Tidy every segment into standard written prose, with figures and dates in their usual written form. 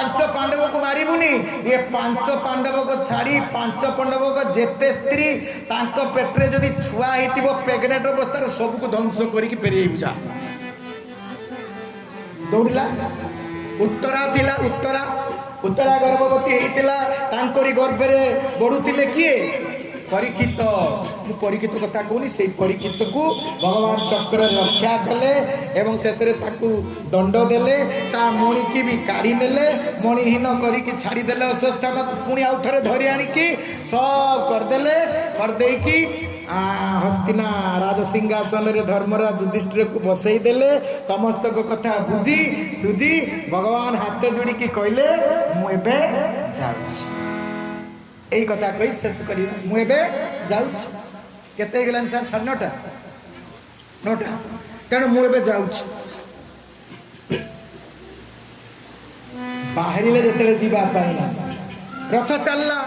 पांच पांडव को मारिबुनी ये पांच पांडव को छाड़ी पांच पांडव को जेते स्त्री तांको पेटरे जदि छुआ हितिबो प्रेग्नेंट अवस्था सब को ध्वंस करिक फेरे बुझा दौड़ला उत्तरा थिला उत्तरा गर्भवती होइतिला तांकोरी गर्भरे बढुतिले किए परीक्षित मु परीक्षित कथा कहूनी से परीक्षित को भगवान चक्र रक्षा कले एवं शेष दंड देले ता मणि की भी काढ़ी नेले मणिहीन करिकी छाड़ीदेले अस्वस्थामा पुणी आउ थे धरी आणिकी सब करदेले करदेकी हस्तिना राजसिंहासन रे धर्मराज युधिष्ठिर को बसई देले समस्त को कथा बुझी सुझी भगवान हाथ जोड़ी की कहले मु एबे जाउछि यही कथा कही शेष कर मुझे जाऊँ केते गलान सर 9:30 9टा तेणु मुझे जाऊँ बाहर जिते जावाई रथ चलला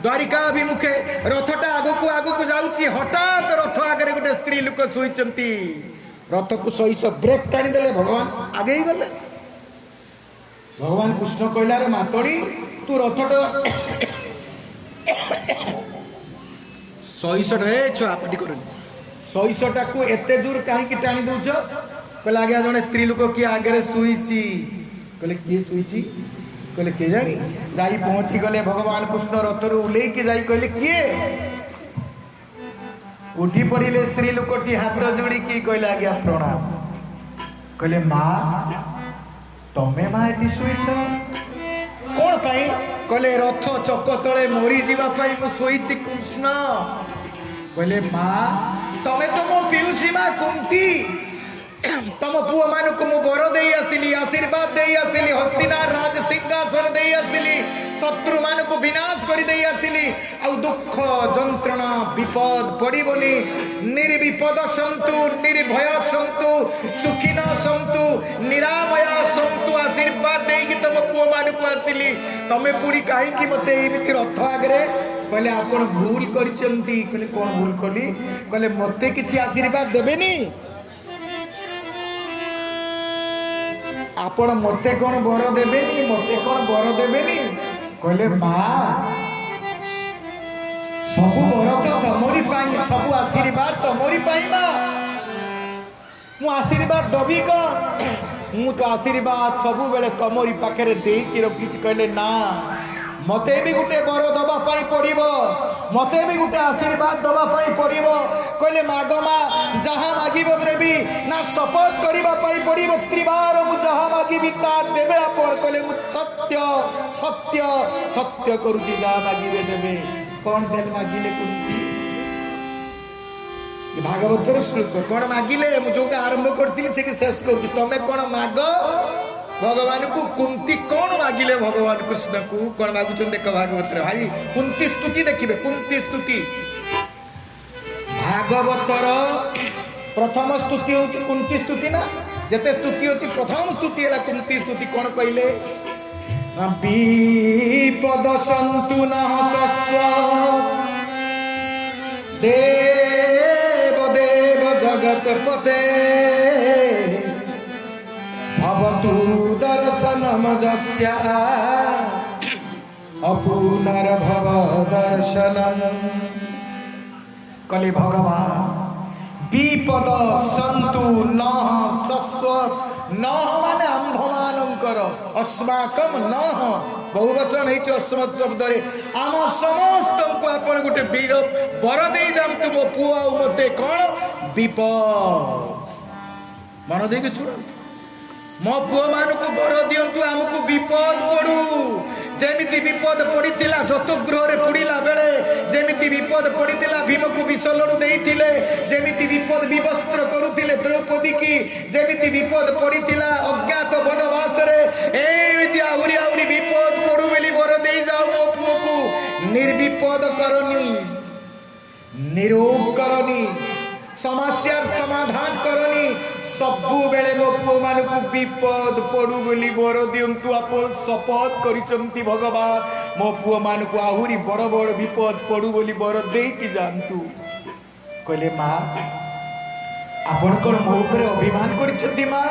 द्वारिका अभिमुखे रथटा आगक आगक जाऊँगी हठात रथ आगे गोटे स्त्री लोक शोचती रथ को सहित ब्रेक टाणीदे भगवान आगे ही गले भगवान कृष्ण कहला रे मातड़ी तू रथटा शईशट हे छुआ पाटी कर शईशटा को एते जोर कहीं टाणी दौच कहले आगे जड़े स्त्री लोक किए आगे शुईची कहले किए शुईची कहले किए जानी जाई पहुंची गले भगवान कृष्ण रथर ओल्ले के जाई कहले किए उठी पड़े स्त्री लोकटी हाथ जोड़ी की कहले आज्ञा प्रणाम कहले माँ तमे माँ ये शुईछ कौन पाई कहले रथ चक तले मरी जावाई मुझे कृष्ण कहले माँ तमे तो मो पीयूसी माँ कुंती तम पुओ मान को मु बर दे आसिली आशीर्वाद दे आसिली हस्तिना राज सिंहासन दे आसिली शत्रु मान को विनाश कर दे आसिली आ दुख जंत्रणा विपद पड़ोनी निर्विपद सन्तु निर्भय सन्तु सुखिन सन्तु निरामय सन्तु आशीर्वाद देकी तुम पुओ मान को आसिली तमे पुणी कहीं मत एमती रथ आगे कहले आपण भूल करचंती कहले कौन भूल कली कहले मते किछि आशीर्वाद देबेनी आपण मते कौन बर देबेनी मते कौन बर देबेनी कहले माँ सबु बर तो तमरी पाई सबु आशीर्वाद तमरी पाई माँ मु आशीर्वाद दबी कौन मु तो आशीर्वाद सबु बेले तमरी पाखे देकी रखी कहले ना मते भी गोटे बर दवाई पड़ो मते भी गोटे आशीर्वाद दवाई पड़ो कहले माग माँ जहाँ मागिब देवी ना शपथ करने पड़ो त्रिबार मु जहाँ मागिबी ता देवे आपण कहले मु सत्य सत्य सत्य करुची जहाँ मागिबे देवे कौन देल मागिले कुंती भागवतर श्लोक कौन मागिले जो आरंभ करी शेष कर तमें कौन माग भगवान को कुंती कौन मागिले भगवान कृष्ण को कौन मागुच देख भागवत भाई कुंती स्तुति देखिए कुंती स्तुति भागवतर प्रथम स्तुति हूँ कुंती स्तुति ना जिते स्तुति होती प्रथम स्तुति है कुंती स्तुति कौन कहले विपद सन्तु नः सस्व देव देव जगत पते भवतु दर्शनम जस्या अपुनर्भव दर्शनम कले भगवान विपद सन्तु नः सस्व नः माने आंभ मानकर अस्माकम नः बहुवचन है अस्मत् शब्द आम समस्त को आपण गोटे वीर बर दे जातु मो पुओ आ मते कौन विपद मन दे शुणु मो पुओ मान को बर दिंतु आमको विपद पड़ू जेमिति विपद पड़ीला जतुगृह पुड़िला बेले जेमिति विपद पड़ीला भीम को विष लड़ू देइथिले जेमिति विपद विवस्त्र करुथिले द्रौपदी की जेमिति विपद पड़ीला अज्ञात वनवास रे एमिति आहुरी आहुरी विपद पड़ू बोली बर दे जाओ मो पुओ को निर्विपद करनी निरोग करनी समस्यार समाधान करनी सबु बेले मो पुओ मान को विपद पड़ू बोली बर दिंतु आप शपथ करिसंती भगवान मो पुओ मान को आहुरी बड़ बड़ विपद पड़ू बोली बर देकी जानतु कहले माँ आपण कौन मो ऊपर अभिमान करिसंती माँ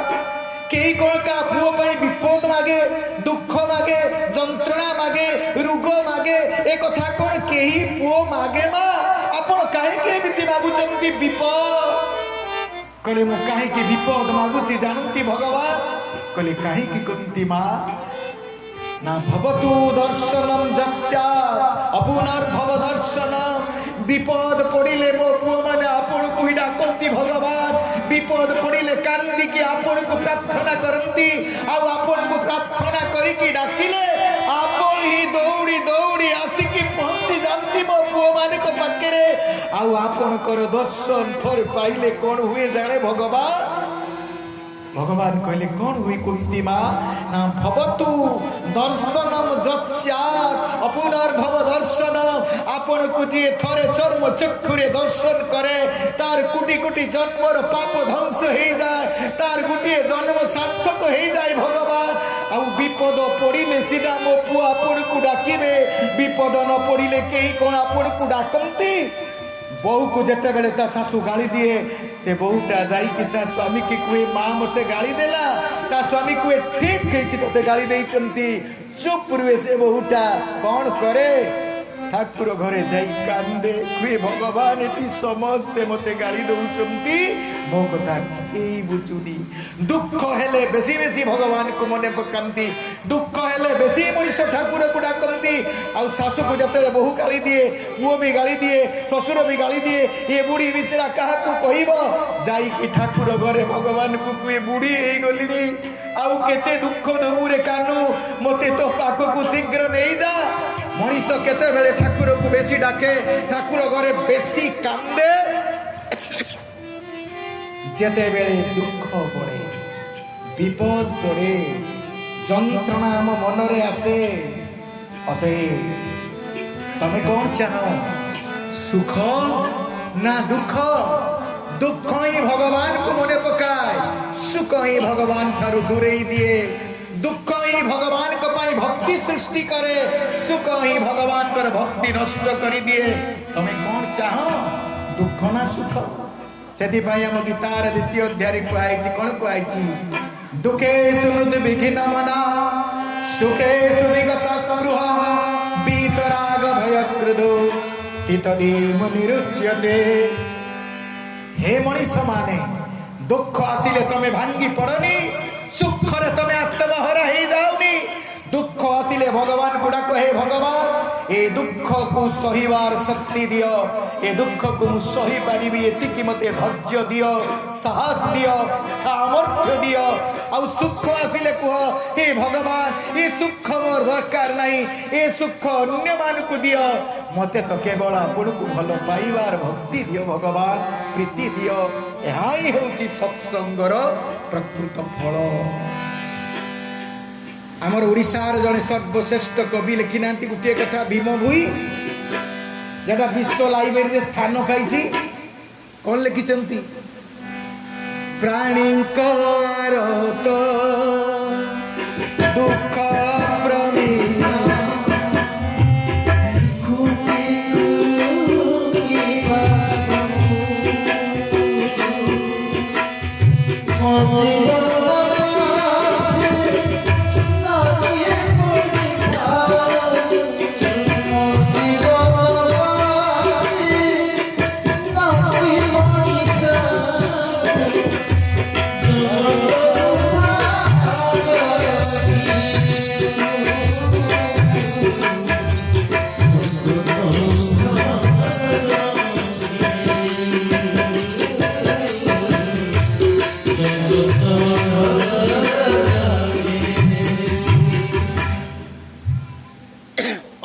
कई कौन का पुओ पाई विपद विपद मागे दुख मागे जंत्रणा मागे रोग मागे ए कथा कोन केही पुओ मागे मा आपण काहे के बिति मागुचंती विपद कहले मु काहे के विपद मागुची जानंती भगवान कहले काहे की कुंती मा ना भवतु दर्शनम जत्स्यात् अपुनर्भव दर्शन विपद पड़िले मो पुओ माने आपण को ही डाकंती भगवान विपद पड़िले कांदी की आपण को प्रार्थना करंती आ आपण को प्रार्थना करी की डाकिले आपण ही दौड़ी दौड़ी आसिकी पहुंची जानती मो पुओ माने को पाखरे आ आपण कर दर्शन थोर पाइले कोन हुए जाने भगवान भगवान कहले कौन हुई कुंती माँ ना भवतु दर्शनम जत्स्यात् अपुनर्भव दर्शन आपण को जी थरे चर्म चक्षुरे दर्शन करे तार कोटी कोटी जन्मर पाप ध्वंस हो जाए तार गोटे जन्म सार्थक हो जाए भगवान आ विपद पड़िले सीधा मो पुआ आपण को डाकिबे विपद न पड़िले कहीं कौन आपण को डाकंती बहु को जिते बेले ता सासू गाली दिए से बहुटा जाइकी ता स्वामी की कुए माँ मते गाली देला ता स्वामी कुए ठीक कही तोते गाली देइचंती चुप रुए से बहुटा कौन करे ठाकुर घरे जाई कांदे कुए भगवान एटी समस्ते मते गाली दउचंती मो कथा केई बुचुनी दुख हेले बेसी बेसी भगवान को मने पकांती दुख हेले बेसी मनुष्य ठाकुर को डाकंती आ सासू को जते बहु गाली दिए पुओ भी गाली दिए ससुर भी गाली दिए ये बुढ़ी बिचरा कहा को कहबो जाई कि ठाकुर घरे भगवान को कुए बुढ़ी हे गलिनी आउ केते दुख दबुरे कानू मते तो पाख को शीघ्र नहीं जा मनीष केते बेले ठाकुर को बेसी डाके ठाकुर घरे बेसी कांदे जेते बेले दुख पड़े विपद पड़े जंत्रणा आम मनरे आसे अते तमे कौन चाह सुख ना दुख दुख ही भगवान को मने पकाए सुख ही भगवान ठारू दूरे दिए दुख ही भगवान को पाई भक्ति सृष्टि करे सुख ही भगवान कर भक्ति नष्ट कर दिए तमे कौन चाह दुख ना सुख सेति भाई हम गीतार द्वितीय अध्याय कहै कौन कहै दुखे सुनुत विघिन मना सुखे सुविगत स्पृह बीतराग भय क्रोधो स्थित दीम निरुच्यते हे मनीष माने दुख आसिले तमे भांगी पड़नी सुख रे तमे आत्महरा हो जाओनी दुख आसिले भगवान को डाको हे भगवान ए दुख को सहीवार शक्ति दियो ए दुख को मु सही पारिबी एतिकी मते धैर्य दियो साहस दियो सामर्थ्य दियो आ सुख आसिले कह हे भगवान ए सुख मोर दरकार नहीं ए सुख अन्य मान को दियो मते तो केवल आपण को भल पाइबार भक्ति दियो भगवान प्रीति दियो यहाँ ही होची सत्संगर प्रकृत फल आमर ओडिशार जड़े सर्वश्रेष्ठ कवि लिखि ना गोटे कथा भीम भूई जटा विश्व लाइब्रेरी रे स्थान पाई कौन लिखिं प्राणी तो दुख प्रमीण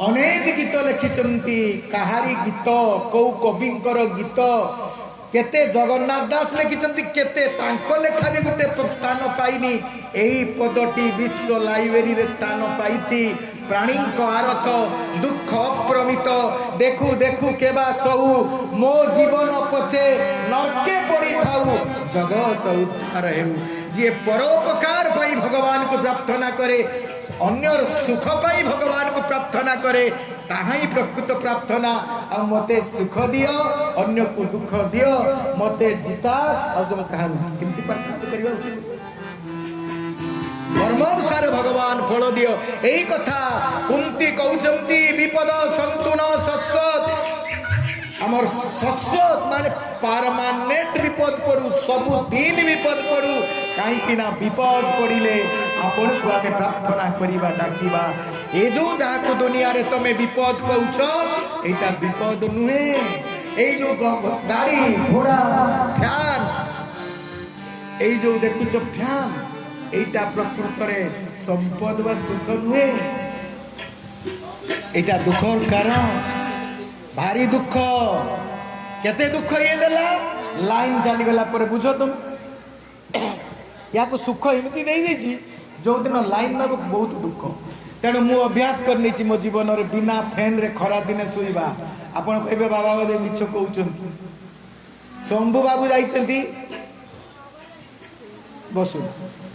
अनेक गीत लिखिंट कहारी गीत कौ कविंकर गीत केते जगन्नाथ दास लिखिंट केते तांको लेखा भी गोटे स्थान पाइनी यही पदटी विश्व लाइब्रेरी रे स्थान पाई प्राणी आरथ दुख अप्रमित देखु देखु केबा सहु मो जीवन पछे नरके पड़ी थाऊ जगत उद्धार हेउ जे परोपकार पाई भगवान को प्रार्थना करे अन्यर सुख पाई भगवान को प्रार्थना करे ताहा ही प्रकृत प्रार्थना आ मते सुख दियो अन्य को दुख दियो मते जिता आ समस्त हारू किंति प्रार्थना तो करियो उचित कर्म अनुसार भगवान फल दियो यही कथा कुंती कहउचंती विपद संतुन सस्वत आमर सस्वत माने परमानेंट विपद पड़ू सबु दिन विपद पड़ू कहीं ना विपद पड़िले आपण को आमे प्रार्थना करिबा डाकिबा ए जो जहा को दुनिया रे तमे विपद कहउछ एटा विपद नुहे ए जो गाड़ी घोड़ा फैन ए जो देखुछ फैन एटा प्रकृत रे संपद वा सुख नुहे एटा दुखर कारण भारी दुख केते दुख ये देला लाइन चली गला पर बुझो तुम या को सुख एमती नहीं देछि जो दिन लाइन न बहुत दुख तेणु मु अभ्यास करनी मो जीवन रे बिना फैन रे खरा दिन सोइबा आपण कहबे बाबा बोले मिछ कहउचंती शंभु बाबू जाइचंती बसु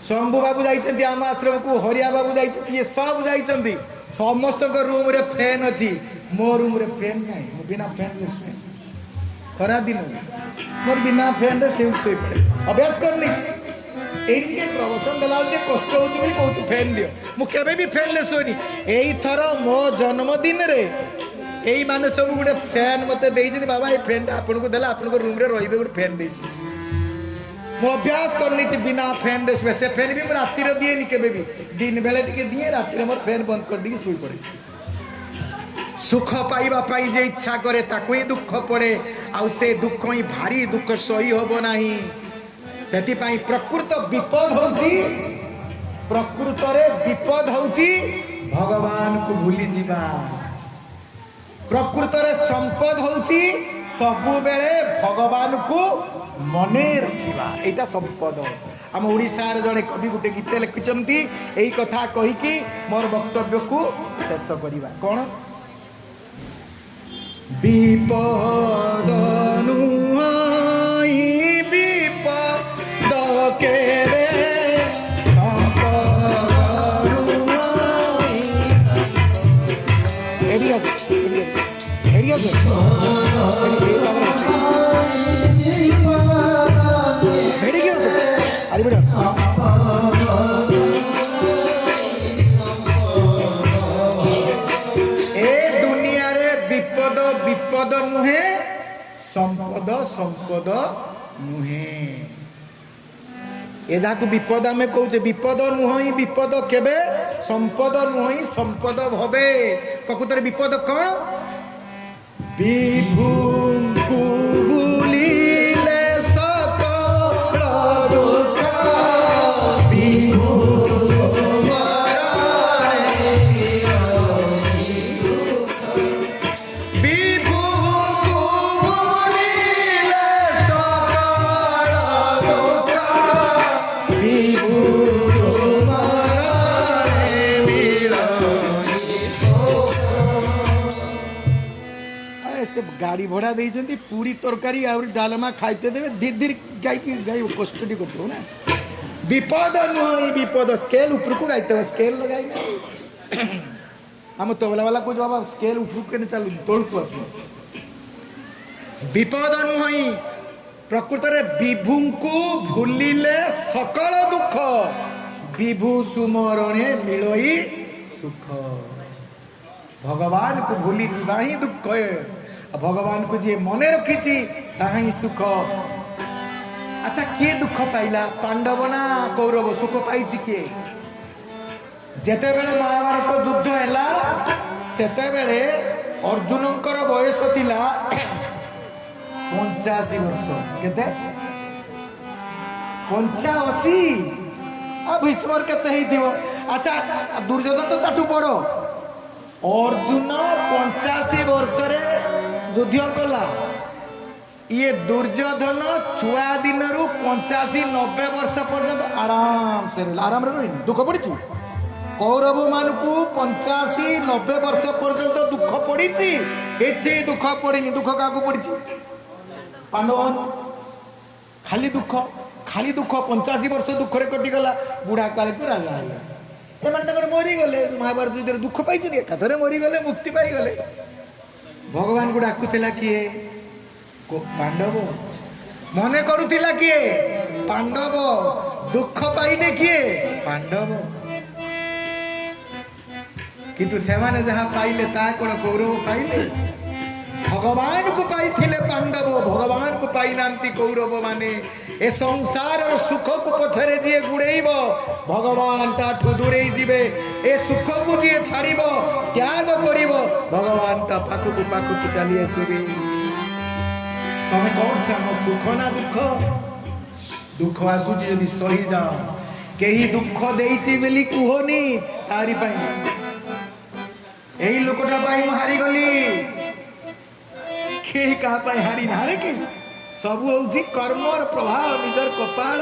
शंभु बाबू जाइचंती आम आश्रम को हरिया बाबू जाइचंती ये सब जाइचंती समस्त को रूम रे फैन अछि मो रूम रे फैन नहीं मो बिना फैन रे सोए खरा दिन मोर बिना फैन रे सेम सोई पड़े अभ्यास करनी एठी प्रवचन दला जे कष्ट होची बोली कहू फैन दियो मु केबे भी फैन ले सोनी एई थरो मो जन्मदिन रे एई माने सब गुडे फैन मते देई जनी बाबा ए फैन आपन को देला आपन को रूम रे रहिबे गुडे फैन देई छी मो अभ्यास करनी छी बिना फैन रे सोए से फैन भी मो राती रे दिए नी केबे भी दिन बेले टिके दिए राती रे मोर फैन बंद कर दी सोई पड़े सुख पाइबा पाई जे इच्छा करे ताको ही दुख पड़े आ से दुख ही भारी दुख सही होबो नाही सेति पाई प्रकृत विपद होची प्रकृत रे विपद होची भगवान को भूली जीवा प्रकृत रे संपद होची सबु बेले भगवान को मने रखिबा एटा संपद आम ओडिसा रे जने कवि गुटे गीत लिखिचंती एई कथा कहि कि मोर वक्तव्य को शेष करिबा कोन विपद नुहाई विपद केरे विपद नुहे संपद संपद नुहे ए जाको विपद आमे कहूचे विपद नुहई विपद केबे संपद नुहई संपद भवे प्रकृत रे विपद कोन विभुंकु भूलिले सकल दुख विभु गाड़ी भड़ा देइचंती पूरी तरकारी आ डालमा खाइते देबे धीरे धीरे गाई कष्टटी करतो ना विपद नुहई विपद स्केल ऊपर को गाइते स्केल लगाई हम तो वाला को बाबा स्केल ऊपर के चलू तोड़ को विपद नुहई प्रकृत रे विभुंकु भूलिले सकल दुख विभु सुमरणे मिलोई सुख भगवान को भूली जीवा ही दुख है भगवान को जी मने रखी ताही सुख अच्छा किए दुख पाइला पांडव ना कौरव सुख पाई किए जेते बेले महाभारत युद्ध हैला सेते बेले अर्जुनंकर बयस थिला 85 वर्ष केते 85 आ भीष्मर केते हेतिबो अच्छा दुर्योधन तो ताठू बड़ो अर्जुन 85 वर्ष रे युद्ध कला ये दुर्योधन छुआ दिन 85-90 वर्ष पर्यंत आराम रे दुख पड़ी कौरव मान को 85-90 वर्ष पर्यंत दुख पड़ी किसी दुख पड़ी दुख क्या पड़ी पांडव खाली दुख 85 वर्ष दुख रे कटिगला बुढ़ा काले तो राजा है मरीगले महाभारत युद्ध दुख पाई एकाथरे मरीगले मुक्ति पाईगले भगवान को डाकुला किए पांडव মনে করুଥିଲା কিয়ে পাণ্ডব দুঃখ পাইলে কিয়ে পাণ্ডব কিন্তু সেমানে যাহা পাইলে তা কোন কৌরব পাইলে ভগবান को পাইଥିଲେ পাণ্ডব ভগবান को পাইনান্তি কৌরব মানে এ সংসারর সুখ को পছরে যিয়ে গুড়েইব ভগবান তাঠু দূরেই ଯିବେ এ সুখ को যিয়ে ছাড়িব ত্যাগ করিব ভগবান তা পাখুকু পাখুকু চালি আসিবে তুমি কোন চাহ সুখ না দুঃখ দুঃখ আসুଛି যদি সহি যাও কেহি দুঃখ দেইছি বলি কুহনি তারি পাই এই লোকটা পাই মু হারি গলি के कहा हारी ना रे कि सब हूँ कर्मर प्रभाव निजर कपाल